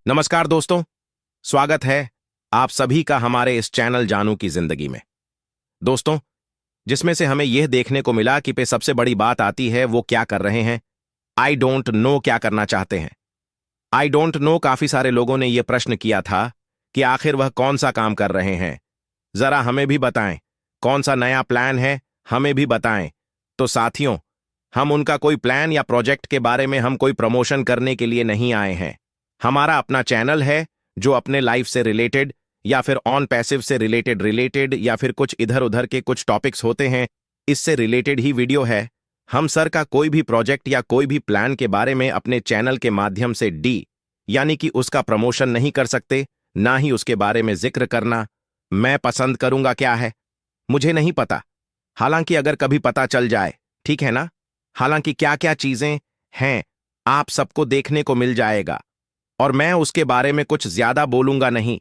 नमस्कार दोस्तों, स्वागत है आप सभी का हमारे इस चैनल जानू की जिंदगी में। दोस्तों, जिसमें से हमें यह देखने को मिला कि पे सबसे बड़ी बात आती है वो क्या कर रहे हैं। आई डोंट नो क्या करना चाहते हैं। आई डोंट नो काफी सारे लोगों ने यह प्रश्न किया था कि आखिर वह कौन सा काम कर रहे हैं, जरा हमें भी बताएं। कौन सा नया प्लान है, हमें भी बताएं। तो साथियों, हम उनका कोई प्लान या प्रोजेक्ट के बारे में हम कोई प्रमोशन करने के लिए नहीं आए हैं। हमारा अपना चैनल है जो अपने लाइफ से रिलेटेड या फिर ऑन पैसिव से रिलेटेड या फिर कुछ इधर उधर के कुछ टॉपिक्स होते हैं, इससे रिलेटेड ही वीडियो है। हम सर का कोई भी प्रोजेक्ट या कोई भी प्लान के बारे में अपने चैनल के माध्यम से यानी कि उसका प्रमोशन नहीं कर सकते, ना ही उसके बारे में जिक्र करना मैं पसंद करूंगा। क्या है मुझे नहीं पता, हालांकि अगर कभी पता चल जाए, ठीक है ना। हालांकि क्या क्या चीजें हैं आप सबको देखने को मिल जाएगा, और मैं उसके बारे में कुछ ज्यादा बोलूंगा नहीं।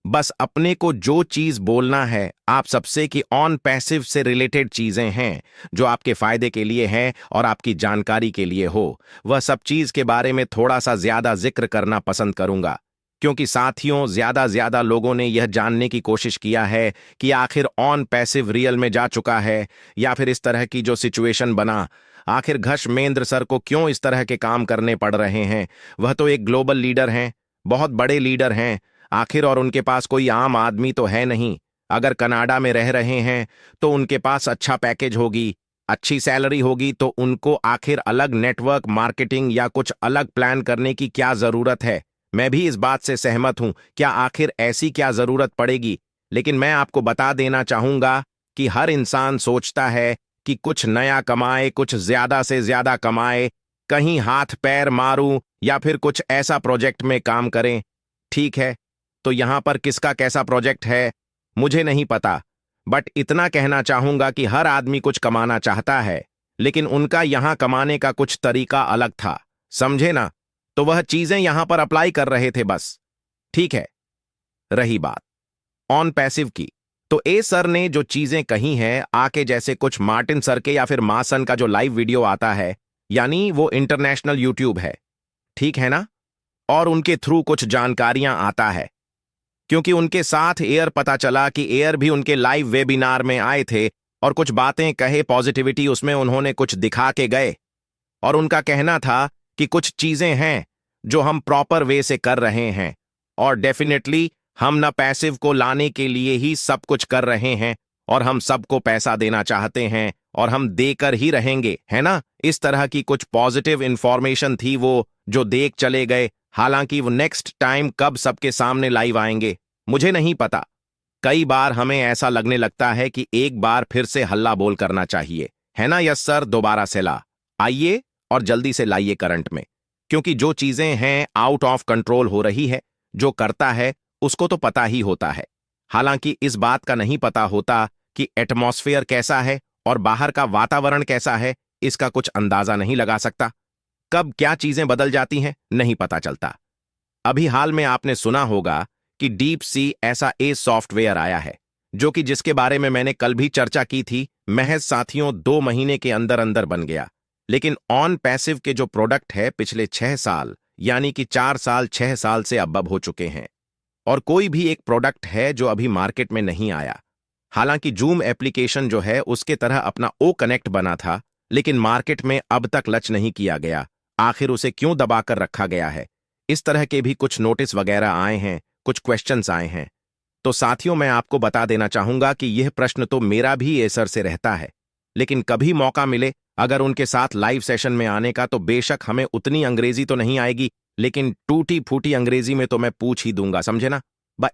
बस अपने को जो चीज बोलना है आप सबसे कि ऑन पैसिव से रिलेटेड चीजें हैं जो आपके फायदे के लिए हैं और आपकी जानकारी के लिए हो, वह सब चीज के बारे में थोड़ा सा ज्यादा जिक्र करना पसंद करूंगा। क्योंकि साथियों, ज्यादा लोगों ने यह जानने की कोशिश किया है कि आखिर ऑन पैसिव रियल में जा चुका है या फिर इस तरह की जो सिचुएशन बना, आखिर घशमेंद्र सर को क्यों इस तरह के काम करने पड़ रहे हैं। वह तो एक ग्लोबल लीडर हैं, बहुत बड़े लीडर हैं आखिर, और उनके पास कोई आम आदमी तो है नहीं। अगर कनाडा में रह रहे हैं तो उनके पास अच्छा पैकेज होगी, अच्छी सैलरी होगी, तो उनको आखिर अलग नेटवर्क मार्केटिंग या कुछ अलग प्लान करने की क्या जरूरत है। मैं भी इस बात से सहमत हूं, क्या आखिर ऐसी क्या जरूरत पड़ेगी। लेकिन मैं आपको बता देना चाहूंगा कि हर इंसान सोचता है कि कुछ नया कमाए, कुछ ज्यादा से ज्यादा कमाए, कहीं हाथ पैर मारूं या फिर कुछ ऐसा प्रोजेक्ट में काम करें। ठीक है, तो यहां पर किसका कैसा प्रोजेक्ट है मुझे नहीं पता, बट इतना कहना चाहूंगा कि हर आदमी कुछ कमाना चाहता है, लेकिन उनका यहां कमाने का कुछ तरीका अलग था, समझे ना। तो वह चीजें यहां पर अप्लाई कर रहे थे बस। ठीक है, रही बात ऑन पैसिव की, तो ए सर ने जो चीजें कही हैं आके, जैसे कुछ मार्टिन सर के या फिर मासन का जो लाइव वीडियो आता है, यानी वो इंटरनेशनल यूट्यूब है, ठीक है ना, और उनके थ्रू कुछ जानकारियां आता है। क्योंकि उनके साथ एयर पता चला कि एयर भी उनके लाइव वेबिनार में आए थे और कुछ बातें कहे, पॉजिटिविटी उसमें उन्होंने कुछ दिखा के गए, और उनका कहना था कि कुछ चीजें हैं जो हम प्रॉपर वे से कर रहे हैं, और डेफिनेटली हम न पैसिव को लाने के लिए ही सब कुछ कर रहे हैं, और हम सबको पैसा देना चाहते हैं और हम देकर ही रहेंगे, है ना। इस तरह की कुछ पॉजिटिव इंफॉर्मेशन थी वो जो देख चले गए। हालांकि वो नेक्स्ट टाइम कब सबके सामने लाइव आएंगे मुझे नहीं पता। कई बार हमें ऐसा लगने लगता है कि एक बार फिर से हल्ला बोल करना चाहिए, है ना। यस सर, दोबारा से ला आइए और जल्दी से लाइए करंट में, क्योंकि जो चीजें हैं आउट ऑफ कंट्रोल हो रही है, जो करता है उसको तो पता ही होता है। हालांकि इस बात का नहीं पता होता कि एटमॉस्फेयर कैसा है और बाहर का वातावरण कैसा है, इसका कुछ अंदाजा नहीं लगा सकता। कब क्या चीजें बदल जाती हैं नहीं पता चलता। अभी हाल में आपने सुना होगा कि डीप सी ऐसा सॉफ्टवेयर आया है, जो कि जिसके बारे में मैंने कल भी चर्चा की थी, महज साथियों 2 महीने के अंदर अंदर बन गया। लेकिन ऑन पैसिव के जो प्रोडक्ट है पिछले 6 साल, यानी कि 4 साल 6 साल से अब हो चुके हैं, और कोई भी एक प्रोडक्ट है जो अभी मार्केट में नहीं आया। हालांकि जूम एप्लीकेशन जो है उसके तरह अपना ओ कनेक्ट बना था, लेकिन मार्केट में अब तक लच नहीं किया गया। आखिर उसे क्यों दबाकर रखा गया है। इस तरह के भी कुछ नोटिस वगैरह आए हैं, कुछ क्वेश्चंस आए हैं। तो साथियों, मैं आपको बता देना चाहूंगा कि यह प्रश्न तो मेरा भी एसर से रहता है, लेकिन कभी मौका मिले अगर उनके साथ लाइव सेशन में आने का, तो बेशक हमें उतनी अंग्रेजी तो नहीं आएगी, लेकिन टूटी फूटी अंग्रेजी में तो मैं पूछ ही दूंगा, समझे ना।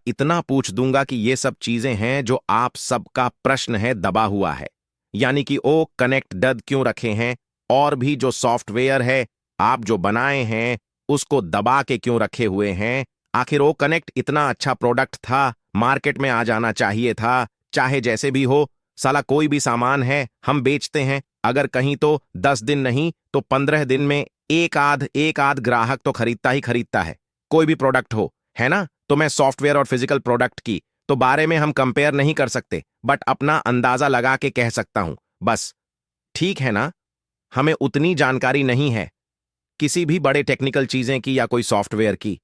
इतना पूछ दूंगा कि ये सब चीजें हैं जो आप सबका प्रश्न है दबा हुआ है, यानी कि ओ कनेक्ट डद क्यों रखे हैं, और भी जो सॉफ्टवेयर है आप जो बनाए हैं उसको दबा के क्यों रखे हुए हैं। आखिर ओ कनेक्ट इतना अच्छा प्रोडक्ट था, मार्केट में आ जाना चाहिए था। चाहे जैसे भी हो, साला कोई भी सामान है हम बेचते हैं, अगर कहीं तो 10 दिन नहीं तो 15 दिन में एक आध ग्राहक तो खरीदता ही खरीदता है, कोई भी प्रोडक्ट हो, है ना। तो मैं सॉफ्टवेयर और फिजिकल प्रोडक्ट की तो बारे में हम कंपेयर नहीं कर सकते, बट अपना अंदाजा लगा के कह सकता हूं बस, ठीक है ना। हमें उतनी जानकारी नहीं है किसी भी बड़े टेक्निकल चीजें की या कोई सॉफ्टवेयर की।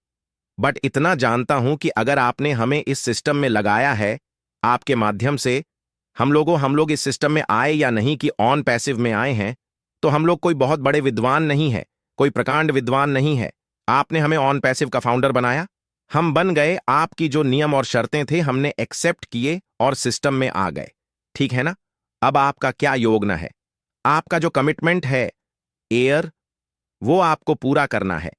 बट इतना जानता हूं कि अगर आपने हमें इस सिस्टम में लगाया है, आपके माध्यम से हम लोग इस सिस्टम में आए या नहीं कि ऑन पैसिव में आए हैं, तो हम लोग कोई बहुत बड़े विद्वान नहीं है, कोई प्रकांड विद्वान नहीं है। आपने हमें ऑन पैसिव का फाउंडर बनाया, हम बन गए, आपकी जो नियम और शर्तें थे हमने एक्सेप्ट किए और सिस्टम में आ गए। ठीक है ना? अब आपका क्या योगना है? आपका जो कमिटमेंट है एयर, वो आपको पूरा करना है।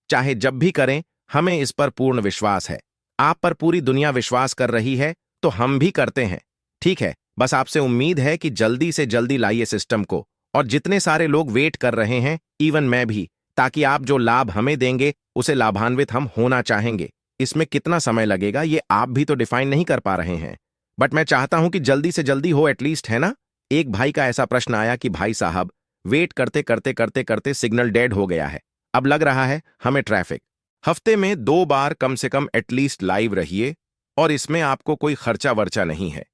चाहे जब भी करें, हमें इस पर पूर्ण विश्वास है। आप पर पूरी दुनिया विश्वास कर रही है, तो हम भी करते हैं। ठीक है, बस आपसे उम्मीद है कि जल्दी से जल्दी लाइए सिस्टम को, और जितने सारे लोग वेट कर रहे हैं, इवन मैं भी, ताकि आप जो लाभ हमें देंगे उसे लाभान्वित हम होना चाहेंगे। इसमें कितना समय लगेगा ये आप भी तो डिफाइन नहीं कर पा रहे हैं, बट मैं चाहता हूं कि जल्दी से जल्दी हो एटलीस्ट, है ना? एक भाई का ऐसा प्रश्न आया कि भाई साहब, वेट करते करते करते करते सिग्नल डेड हो गया है, अब लग रहा है हमें ट्रैफिक। हफ्ते में 2 बार कम से कम एटलीस्ट लाइव रहिए, और इसमें आपको कोई खर्चा वर्चा नहीं है।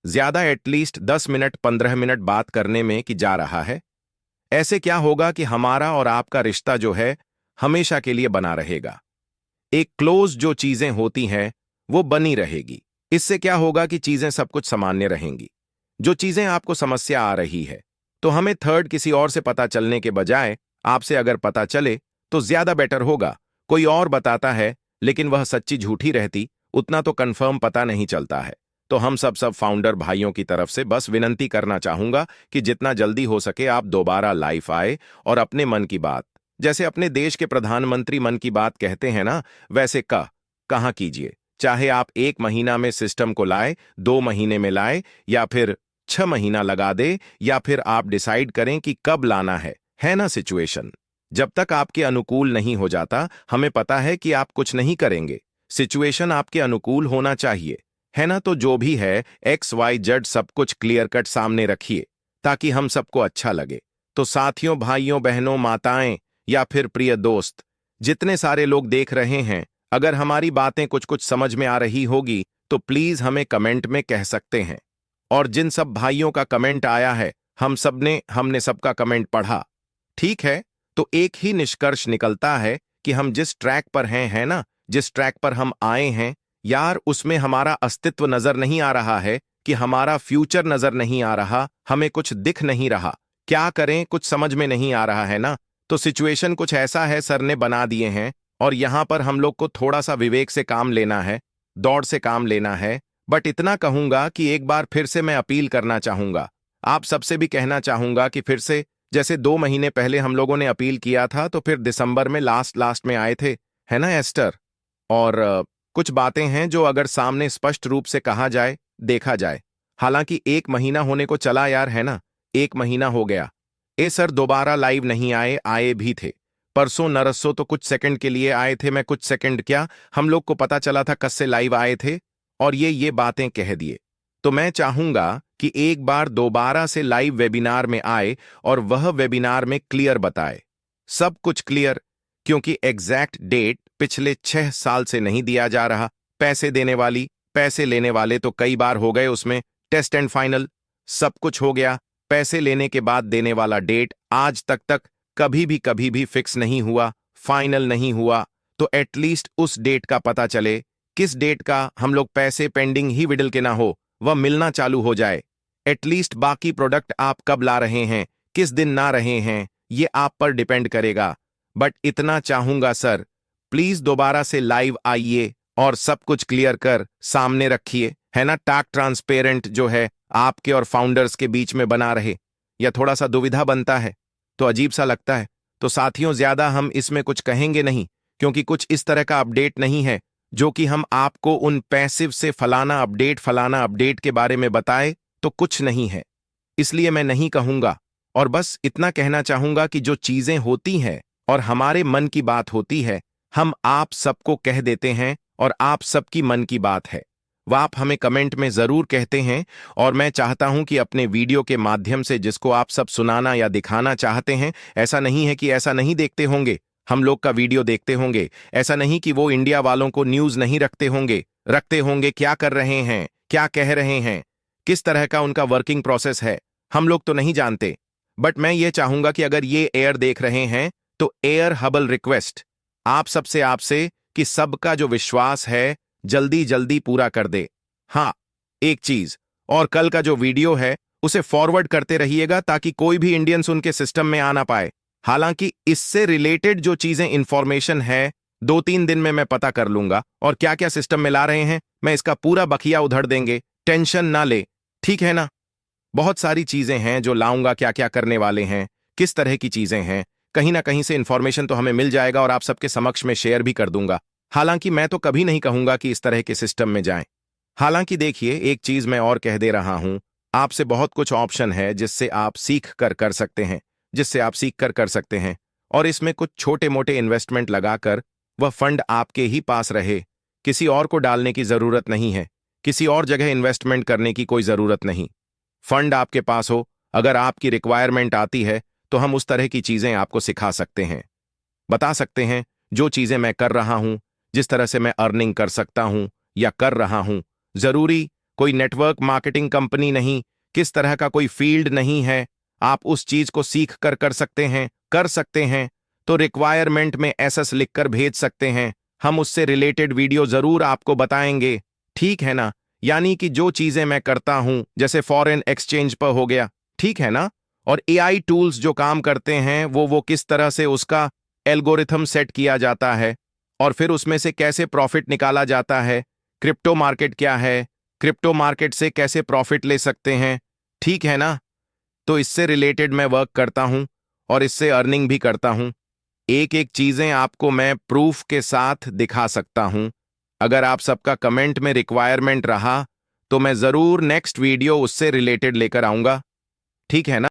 ज्यादा एटलीस्ट 10 मिनट 15 मिनट बात करने में कि जा रहा है। ऐसे क्या होगा कि हमारा और आपका रिश्ता जो है हमेशा के लिए बना रहेगा। एक क्लोज जो चीजें होती हैं वो बनी रहेगी। इससे क्या होगा कि चीजें सब कुछ सामान्य रहेंगी। जो चीजें आपको समस्या आ रही है, तो हमें थर्ड किसी और से पता चलने के बजाय आपसे अगर पता चले तो ज्यादा बेटर होगा। कोई और बताता है लेकिन वह सच्ची झूठी रहती, उतना तो कंफर्म पता नहीं चलता है। तो हम सब फाउंडर भाइयों की तरफ से बस विनंती करना चाहूंगा कि जितना जल्दी हो सके आप दोबारा लाइव आए और अपने मन की बात, जैसे अपने देश के प्रधानमंत्री मन की बात कहते हैं ना, वैसे कहाँ कीजिए। चाहे आप 1 महीना में सिस्टम को लाए, 2 महीने में लाए, या फिर 6 महीना लगा दे, या फिर आप डिसाइड करें कि कब लाना है ना? सिचुएशन जब तक आपके अनुकूल नहीं हो जाता, हमें पता है कि आप कुछ नहीं करेंगे। सिचुएशन आपके अनुकूल होना चाहिए, है ना? तो जो भी है XYZ सब कुछ क्लियर कट सामने रखिए, ताकि हम सबको अच्छा लगे। तो साथियों, भाइयों, बहनों, माताएं, या फिर प्रिय दोस्त, जितने सारे लोग देख रहे हैं, अगर हमारी बातें कुछ कुछ समझ में आ रही होगी तो प्लीज हमें कमेंट में कह सकते हैं। और जिन सब भाइयों का कमेंट आया है, हमने सबका कमेंट पढ़ा। ठीक है, तो एक ही निष्कर्ष निकलता है कि हम जिस ट्रैक पर हैं, है ना, जिस ट्रैक पर हम आए हैं यार, उसमें हमारा अस्तित्व नजर नहीं आ रहा है, कि हमारा फ्यूचर नजर नहीं आ रहा, हमें कुछ दिख नहीं रहा। क्या करें कुछ समझ में नहीं आ रहा, है ना? तो सिचुएशन कुछ ऐसा है, सर ने बना दिए हैं, और यहां पर हम लोग को थोड़ा सा विवेक से काम लेना है, दौड़ से काम लेना है। बट इतना कहूंगा कि एक बार फिर से मैं अपील करना चाहूंगा, आप सबसे भी कहना चाहूंगा कि फिर से, जैसे 2 महीने पहले हम लोगों ने अपील किया था, तो फिर दिसंबर में लास्ट में आए थे, है ना एस्टर? और कुछ बातें हैं जो अगर सामने स्पष्ट रूप से कहा जाए, देखा जाए। हालांकि 1 महीना होने को चला यार, है ना? 1 महीना हो गया। सर दोबारा लाइव नहीं आए, आए भी थे परसों नरसों, तो कुछ सेकंड के लिए आए थे। मैं कुछ सेकंड क्या, हम लोग को पता चला था कब से लाइव आए थे, और ये बातें कह दिए। तो मैं चाहूंगा कि एक बार दोबारा से लाइव वेबिनार में आए और वह वेबिनार में क्लियर बताए, सब कुछ क्लियर, क्योंकि एग्जैक्ट डेट पिछले 6 साल से नहीं दिया जा रहा। पैसे देने वाली, पैसे लेने वाले तो कई बार हो गए, उसमें टेस्ट एंड फाइनल सब कुछ हो गया। पैसे लेने के बाद देने वाला डेट आज तक कभी भी फिक्स नहीं हुआ, फाइनल नहीं हुआ। तो एटलीस्ट उस डेट का पता चले, किस डेट का हम लोग पैसे पेंडिंग ही विडल के ना हो, वह मिलना चालू हो जाए। एटलीस्ट बाकी प्रोडक्ट आप कब ला रहे हैं, किस दिन ना रहे हैं, ये आप पर डिपेंड करेगा। बट इतना चाहूंगा सर, प्लीज दोबारा से लाइव आइए और सब कुछ क्लियर कर सामने रखिए, है ना? टाक ट्रांसपेरेंट जो है आपके और फाउंडर्स के बीच में बना रहे। या थोड़ा सा दुविधा बनता है तो अजीब सा लगता है। तो साथियों, ज्यादा हम इसमें कुछ कहेंगे नहीं, क्योंकि कुछ इस तरह का अपडेट नहीं है जो कि हम आपको उन पैसिव से फलाना अपडेट के बारे में बताए, तो कुछ नहीं है। इसलिए मैं नहीं कहूंगा, और बस इतना कहना चाहूंगा कि जो चीजें होती हैं और हमारे मन की बात होती है, हम आप सबको कह देते हैं, और आप सबकी मन की बात है वह आप हमें कमेंट में जरूर कहते हैं। और मैं चाहता हूं कि अपने वीडियो के माध्यम से जिसको आप सब सुनाना या दिखाना चाहते हैं, ऐसा नहीं है कि ऐसा नहीं देखते होंगे, हम लोग का वीडियो देखते होंगे। ऐसा नहीं कि वो इंडिया वालों को न्यूज नहीं रखते होंगे, क्या कर रहे हैं, क्या कह रहे हैं, किस तरह का उनका वर्किंग प्रोसेस है, हम लोग तो नहीं जानते। बट मैं ये चाहूंगा कि अगर ये एयर देख रहे हैं, तो एयर हबल रिक्वेस्ट आप सबसे, आपसे कि सबका जो विश्वास है जल्दी जल्दी पूरा कर दे। हाँ, एक चीज और, कल का जो वीडियो है उसे फॉरवर्ड करते रहिएगा ताकि कोई भी इंडियंस उनके सिस्टम में आ ना पाए। हालांकि इससे रिलेटेड जो चीजें इंफॉर्मेशन है 2-3 दिन में मैं पता कर लूंगा, और क्या क्या सिस्टम में ला रहे हैं मैं इसका पूरा बखिया उधर देंगे, टेंशन ना ले, ठीक है ना। बहुत सारी चीजें हैं जो लाऊंगा, क्या क्या करने वाले हैं, किस तरह की चीजें हैं, कहीं ना कहीं से इंफॉर्मेशन तो हमें मिल जाएगा और आप सबके समक्ष में शेयर भी कर दूंगा। हालांकि मैं तो कभी नहीं कहूंगा कि इस तरह के सिस्टम में जाएं। हालांकि देखिए, एक चीज मैं और कह दे रहा हूं, आपसे बहुत कुछ ऑप्शन है जिससे आप सीख कर कर सकते हैं, जिससे आप सीख कर कर सकते हैं, और इसमें कुछ छोटे मोटे इन्वेस्टमेंट लगाकर वह फंड आपके ही पास रहे, किसी और को डालने की जरूरत नहीं है, किसी और जगह इन्वेस्टमेंट करने की कोई जरूरत नहीं। फंड आपके पास हो, अगर आपकी रिक्वायरमेंट आती है तो हम उस तरह की चीजें आपको सिखा सकते हैं, बता सकते हैं। जो चीजें मैं कर रहा हूं, जिस तरह से मैं अर्निंग कर सकता हूं या कर रहा हूं, जरूरी कोई नेटवर्क मार्केटिंग कंपनी नहीं, किस तरह का कोई फील्ड नहीं है, आप उस चीज को सीख कर कर सकते हैं, कर सकते हैं। तो रिक्वायरमेंट में एसएस लिखकर भेज सकते हैं, हम उससे रिलेटेड वीडियो जरूर आपको बताएंगे, ठीक है ना। यानी कि जो चीजें मैं करता हूं, जैसे फॉरेन एक्सचेंज पर हो गया, ठीक है ना, और एआई टूल्स जो काम करते हैं वो किस तरह से उसका एल्गोरिथम सेट किया जाता है और फिर उसमें से कैसे प्रॉफिट निकाला जाता है, क्रिप्टो मार्केट क्या है, क्रिप्टो मार्केट से कैसे प्रॉफिट ले सकते हैं, ठीक है ना। तो इससे रिलेटेड मैं वर्क करता हूं और इससे अर्निंग भी करता हूं। एक एक चीजें आपको मैं प्रूफ के साथ दिखा सकता हूं। अगर आप सबका कमेंट में रिक्वायरमेंट रहा तो मैं जरूर नेक्स्ट वीडियो उससे रिलेटेड लेकर आऊंगा, ठीक है ना।